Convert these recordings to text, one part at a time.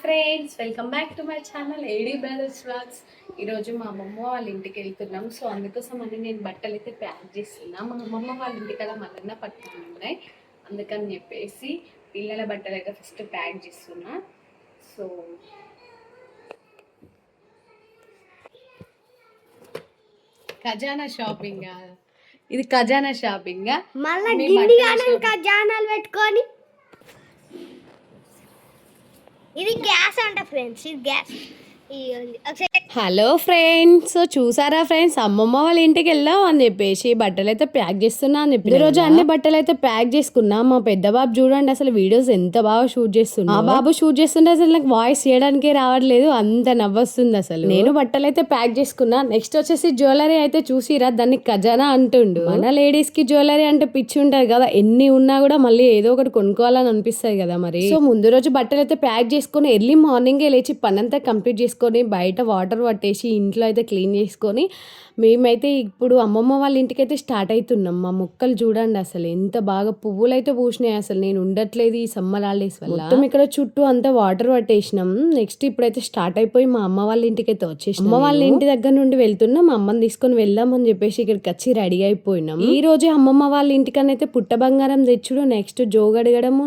Friends, welcome back to my channel AD brothers vlogs. ఈరోజు మా అమ్మమ్మ వాళ్ళ ఇంటికి వెళ్తున్నాం. సో అందుకోసం అని నేను బట్టలు అయితే ప్యాక్ చేస్తున్నా. మా అమ్మమ్మ వాళ్ళ ఇంటికి అలా మళ్ళీ పట్టుకుని ఉన్నాయి, అందుకని చెప్పేసి పిల్లల బట్టలు అయితే ఫస్ట్ ప్యాక్ చేస్తున్నా. సో ఖజానా షాపింగ్, ఇది ఖజానా షాపింగ్. ఖజానాలు పెట్టుకొని ఇది గ్యాస్ అంట ఫ్రెండ్స్, ఇది గ్యాస్. హలో ఫ్రెండ్స్, చూసారా ఫ్రెండ్స్, అమ్మమ్మ వాళ్ళ ఇంటికి వెళ్దాం అని చెప్పేసి బట్టలు అయితే ప్యాక్ చేస్తున్నా అని చెప్పి రోజు అన్ని బట్టలు అయితే ప్యాక్ చేసుకున్నా. మా పెద్ద బాబు చూడండి అసలు వీడియోస్ ఎంత బాగా షూట్ చేస్తున్నా. ఆ బాబు షూట్ చేస్తుంటే అసలు నాకు వాయిస్ చేయడానికే రావట్లేదు, అంత నవ్వొస్తుంది అసలు. నేను బట్టలు అయితే ప్యాక్ చేసుకున్నా. నెక్స్ట్ వచ్చేసి జ్యువెలరీ అయితే చూసిరా, దాన్ని ఖజానా అంటుండు. మన లేడీస్ కి జ్యువెలరీ అంటే పిచ్చి ఉంటది కదా, ఎన్ని ఉన్నా కూడా మళ్ళీ ఏదో ఒకటి కొనుక్కోవాలని అనిపిస్తుంది కదా మరి. సో ముందు రోజు బట్టలు అయితే ప్యాక్ చేసుకుని ఎర్లీ మార్నింగే లేచి పని అంతా కంప్లీట్ చేసుకొని బయట వాటర్ పట్టేసి ఇంట్లో అయితే క్లీన్ చేసుకొని మేమైతే ఇప్పుడు అమ్మమ్మ వాళ్ళ ఇంటికి అయితే స్టార్ట్ అవుతున్నాం. మా మొక్కలు చూడండి అసలు ఎంత బాగా పువ్వులు అయితే పూసినాయి. అసలు నేను ఉండట్లేదు ఈ సమ్మర్ హాలిడేస్ వల్ల. మొత్తం ఇక్కడ చుట్టూ అంతా వాటర్ పట్టేసినాం. నెక్స్ట్ ఇప్పుడైతే స్టార్ట్ అయిపోయి మా అమ్మ వాళ్ళ ఇంటికి అయితే వచ్చేసినాం. అమ్మ వాళ్ళ ఇంటి దగ్గర నుండి వెళ్తున్నాం, మా అమ్మని తీసుకొని వెళ్దామని చెప్పేసి ఇక్కడికి వచ్చి రెడీ అయిపోయినాం. ఈ రోజే అమ్మమ్మ వాళ్ళ ఇంటికని అయితే పుట్ట బంగారం తెచ్చుడు, నెక్స్ట్ జోగడగడం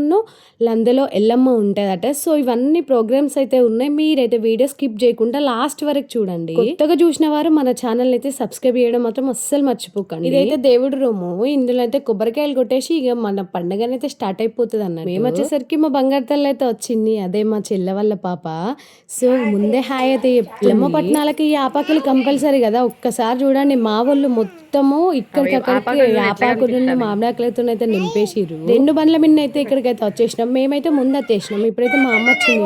లందలో ఎల్లమ్మ ఉంటదట. సో ఇవన్నీ ప్రోగ్రామ్స్ అయితే ఉన్నాయి. మీరైతే వీడియో స్కిప్ చేయకుండా లాస్ట్ వరకు చూడండి. కొత్తగా చూసిన వారు మన ఛానల్ అయితే సబ్స్క్రైబ్ చేయడం మాత్రం అస్సలు మర్చిపోకండి. ఇదైతే దేవుడి రూము, ఇందులో అయితే కొబ్బరికాయలు కొట్టేసి ఇక మన పండుగనైతే స్టార్ట్ అయిపోతుంది అన్నట్టు. మేము వచ్చేసరికి మా బంగారు తల్లి అయితే వచ్చింది, అదే మా చెల్లె వాళ్ళ పాప. సో ముందే హాయ్ అయితే ఎల్లమ్మ పట్నాలకి ఈ ఆపాకులు కంపల్సరీ కదా. ఒక్కసారి చూడండి, మా వాళ్ళు మొత్తము ఇక్కడికక్కడికి ఆపాకులు మామిడాకులతో అయితే నింపేసిరు. 2 బండ్ల మీద అయితే ఇక్కడికైతే వచ్చేసినాం. మేమైతే ముందు వచ్చేసినాం. ఇప్పుడైతే మా అమ్మ వచ్చింది.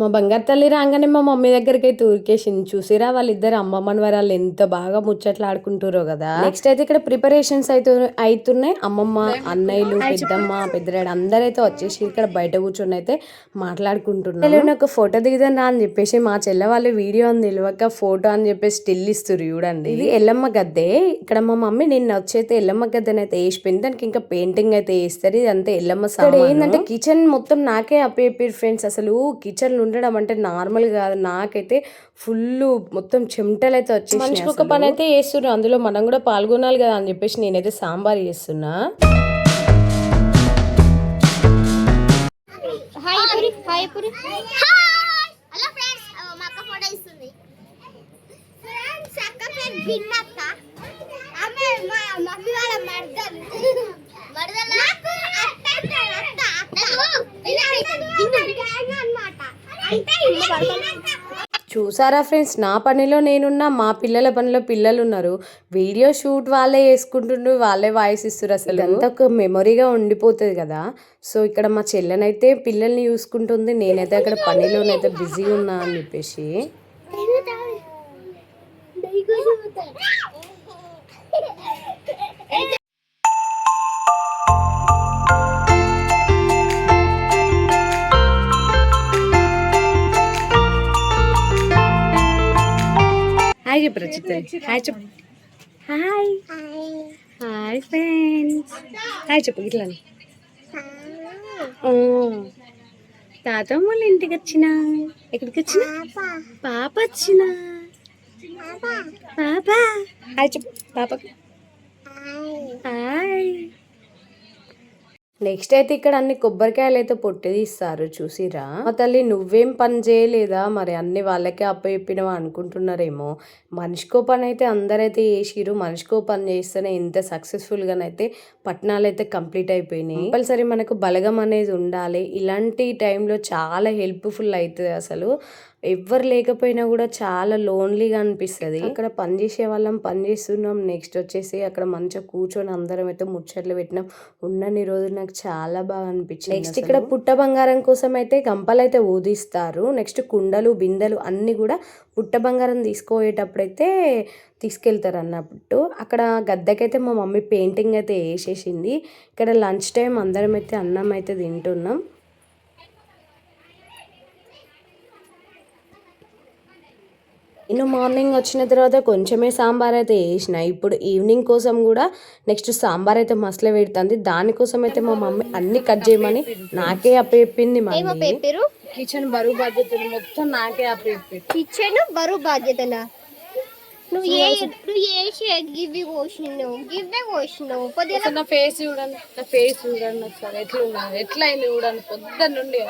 మా బంగారు తల్లి రాగానే మా మమ్మీ దగ్గరికి అయితే ఊరికేసింది. చూసిరా వాళ్ళిద్దరు అమ్మమ్మని వాళ్ళు ఎంత బాగా ముచ్చట్లు ఆడుకుంటారో కదా. నెక్స్ట్ అయితే ఇక్కడ ప్రిపరేషన్స్ అయితే అవుతున్నాయి. అమ్మమ్మ, అన్నయ్యలు, పెద్దమ్మ, పెద్దరాడు అందరైతే వచ్చేసి ఇక్కడ బయట కూర్చొని అయితే మాట్లాడుకుంటున్నారు. నాకు ఫోటో దిగుదా అని చెప్పేసి మా చెల్లె వాళ్ళు వీడియో అని తెలియక ఫోటో అని చెప్పేసి స్టిల్ ఇస్తారు చూడండి. ఇది ఎల్లమ్మ గద్దె. ఇక్కడ మా మమ్మీ నిన్న వచ్చైతే ఎల్లమ్మ గద్దెని అయితే వేసిపోయింది, దానికి ఇంకా పెయింటింగ్ అయితే వేస్తారు. ఇది అంతే ఎల్లమ్మ సామాను. ఏంటంటే కిచెన్ మొత్తం నాకే అప్పేపారు ఫ్రెండ్స్. అసలు కిచెన్ ఉండడం అంటే నార్మల్ కాదు. నాకైతే ఫుల్ మొత్తం చెమటలు అయితే వచ్చేసి మనిషికి ఒక పని అయితే చేస్తున్నారు, అందులో మనం కూడా పాల్గొనాలి కదా అని చెప్పేసి నేనైతే సాంబార్ చేస్తున్నా. చూసారా ఫ్రెండ్స్, నా పనిలో నేనున్నా, మా పిల్లల పనిలో పిల్లలు ఉన్నారు. వీడియో షూట్ వాళ్ళే చేసుకుంటుండ్రు, వాళ్ళే వాయిస్ ఇస్తారు. అసలు అంతా ఒక మెమొరీగా ఉండిపోతుంది కదా. సో ఇక్కడ మా చెల్లెనైతే పిల్లల్ని చూసుకుంటుంది, నేనైతే అక్కడ పనిలోనైతే బిజీ ఉన్నా అని చెప్పేసి. హాయ్ చెప్పు రచిత, హాయ్ చెప్పు. హాయ్ హాయ్ ఫ్రెండ్స్, హాయ్ చెప్పు. ఇట్లా తాతమ్మ వాళ్ళ ఇంటికి వచ్చిన. ఎక్కడికి వచ్చిన? పాప వచ్చిన. పాప హాయ్ చెప్పు పాపకి. హాయ్. నెక్స్ట్ అయితే ఇక్కడ అన్ని కొబ్బరికాయలు అయితే పొట్టి తీస్తారు చూసిరా. మా తల్లి నువ్వేం పని చేయలేదా మరి, అన్ని వాళ్ళకే అప్పచెప్పినవా అనుకుంటున్నారేమో. మనిషికో పని అయితే అందరైతే చేసిరు. మనిషికో పని చేస్తేనే ఇంత సక్సెస్ఫుల్ గానైతే పట్టణాలు అయితే కంప్లీట్ అయిపోయినాయి. కంపల్సరీ మనకు బలగం అనేది ఉండాలి. ఇలాంటి టైంలో చాలా హెల్ప్ఫుల్ అవుతుంది. అసలు ఎవ్వరు లేకపోయినా కూడా చాలా లోన్లీగా అనిపిస్తుంది. అక్కడ పని చేసే వాళ్ళం పని చేస్తున్నాం. నెక్స్ట్ వచ్చేసి అక్కడ మంచిగా కూర్చొని అందరం అయితే ముచ్చట్లు పెట్టినాం. ఉన్నన్ని రోజులు నాకు చాలా బాగా అనిపించింది. నెక్స్ట్ ఇక్కడ పుట్ట బంగారం కోసం అయితే గంపలు అయితే ఊదిస్తారు. నెక్స్ట్ కుండలు, బిందెలు అన్ని కూడా పుట్ట బంగారం తీసుకుపోయేటప్పుడైతే తీసుకెళ్తారు అన్నట్టు. అక్కడ గద్దెకైతే మా మమ్మీ పెయింటింగ్ అయితే వేసేసింది. ఇక్కడ లంచ్ టైం అందరం అయితే అన్నం అయితే తింటున్నాం. నేను మార్నింగ్ వచ్చిన తర్వాత కొంచెమే సాంబార్ అయితే వేసిన. ఇప్పుడు ఈవినింగ్ కోసం కూడా నెక్స్ట్ సాంబార్ అయితే మసలు పెడుతుంది. దానికోసం అయితే మా మమ్మీ అన్ని కట్ చేయమని నాకే అప్పచెప్పింది. ఏమో మమ్మీ పేపరు కిచెన్ బరువు బాధ్యతలు మొత్తం నాకే అప్పచెప్పింది. కిచెన్ బరువు బాధ్యతలా నువ్వు గివ్వి కోసినావు పొద్దున నా ఫేస్ చూడండి, నా ఫేస్ చూడండి ఒకసారి ఎట్లా అయింది చూడండి. పొద్దున్న నుండి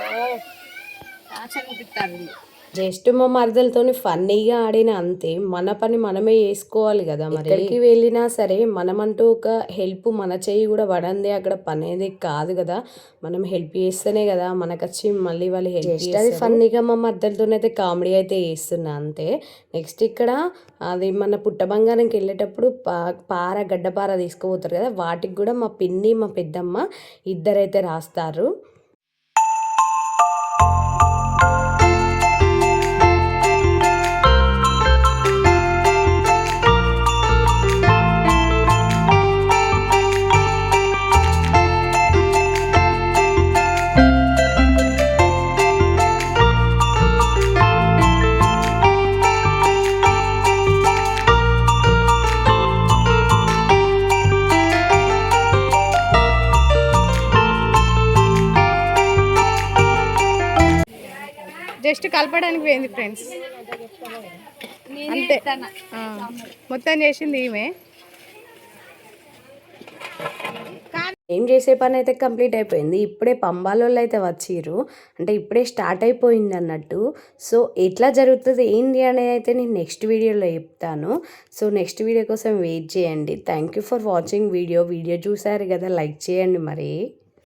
జస్ట్ మా మరదలతోని ఫన్నీగా ఆడిన అంతే. మన పని మనమే చేసుకోవాలి కదా. మరి ఎక్కడికి వెళ్ళినా సరే మనమంటూ ఒక హెల్ప్ మన చేయి కూడా పడంది అక్కడ పని అనేది కాదు కదా. మనం హెల్ప్ చేస్తేనే కదా మనకు వచ్చి మళ్ళీ వాళ్ళు హెల్ప్ చేస్తారు. అది ఫన్నీగా మా మరదలతోనైతే కామెడీ అయితే చేస్తున్నా అంతే. నెక్స్ట్ ఇక్కడ అది మన పుట్ట బంగారంకి వెళ్ళేటప్పుడు గడ్డపార తీసుకుపోతారు కదా, వాటికి కూడా మా పిన్ని మా పెద్దమ్మ ఇద్దరైతే రాస్తారు. జస్ట్ కలపడానికి పోయింది ఫ్రెండ్స్ అంతే. మొత్తం చేసింది ఈమె. ఏం చేసే పని అయితే కంప్లీట్ అయిపోయింది. ఇప్పుడే పంబాలోళ్ళు అయితే వచ్చిర్రు, అంటే ఇప్పుడే స్టార్ట్ అయిపోయింది అన్నట్టు. సో ఎట్లా జరుగుతుంది ఏంటి అనేది అయితే నేను నెక్స్ట్ వీడియోలో చెప్తాను. సో నెక్స్ట్ వీడియో కోసం వెయిట్ చేయండి. Thank you for watching video చూసారు కదా, లైక్ చేయండి మరి.